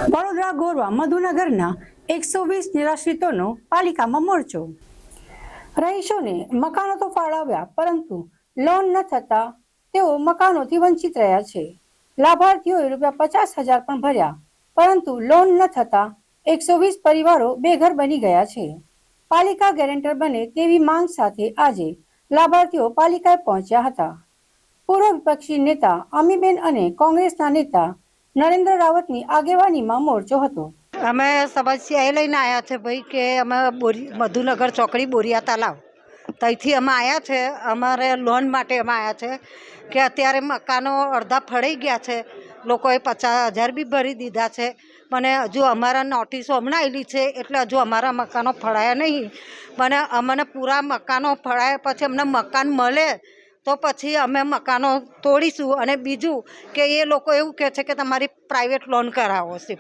વડોદરા ગોરવા મધુનગરના 120 નિરાશ્રિતોનો પાલિકામાં મોરચો। રહીશોને મકાનો તો ફાળવ્યા, પરંતુ લોન ન થતા તેઓ મકાનોથી વંચિત રહ્યા છે। લાભાર્થીઓએ ₹50,000 પણ ભર્યા, પરંતુ લોન ન થતા 120 પરિવારો બેઘર બની ગયા છે। પાલિકા ગેરેન્ટર બને તેવી માંગ સાથે આજે લાભાર્થીઓ પાલિકાએ પહોંચ્યા હતા। પૂર્વ વિપક્ષી નેતા અમીબેન અને કોંગ્રેસના નેતા નરેન્દ્ર રાવતની આગેવાનીમાં મોરચો હતો। અમે સમસ્યા એ લઈને આવ્યા છે ભાઈ કે અમે મધુનગર ચોકડી બોરિયા તલાવ ત્યાંથી અમે આવ્યા છે। અમારે લોન માટે અમે આવ્યા છે કે અત્યારે મકાનો અડધા ફળાઈ ગયા છે, લોકોએ 50,000 બી ભરી દીધા છે, મને હજુ અમારા નોટિસો હમણાં આવેલી છે, એટલે હજુ અમારા મકાનો ફળાયા નહીં। મને અમને પૂરા મકાનો ફળાયા પછી અમને મકાન મળે તો પછી અમે મકાનો તોડીશું। અને બીજું કે એ લોકો એવું કહે છે કે તમારી પ્રાઇવેટ લોન કરાવો છે,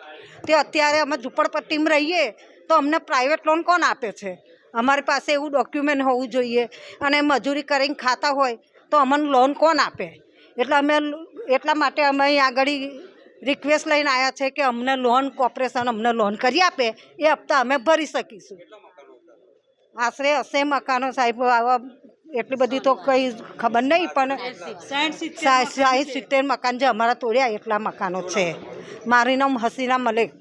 તે અત્યારે અમે ઝૂંપડપટ્ટીમાં રહીએ તો અમને પ્રાઇવેટ લોન કોણ આપે છે? અમારી પાસે એવું ડોક્યુમેન્ટ હોવું જોઈએ, અને મજૂરી કરીને ખાતા હોય તો અમને લોન કોણ આપે? એટલે અમે એટલા માટે અમે અહીં આગળ રિક્વેસ્ટ લઈને આવ્યા છે કે અમને લોન કોર્પોરેશન અમને લોન કરી આપે, એ હપ્તા અમે ભરી શકીશું। આશરે 80 મકાનો સાહેબ, આવા એટલી બધી તો કંઈ ખબર નહીં, પણ 60-70 મકાન જે અમારા તોડ્યા એટલા મકાનો છે। મારું નામ હસીના મલિક।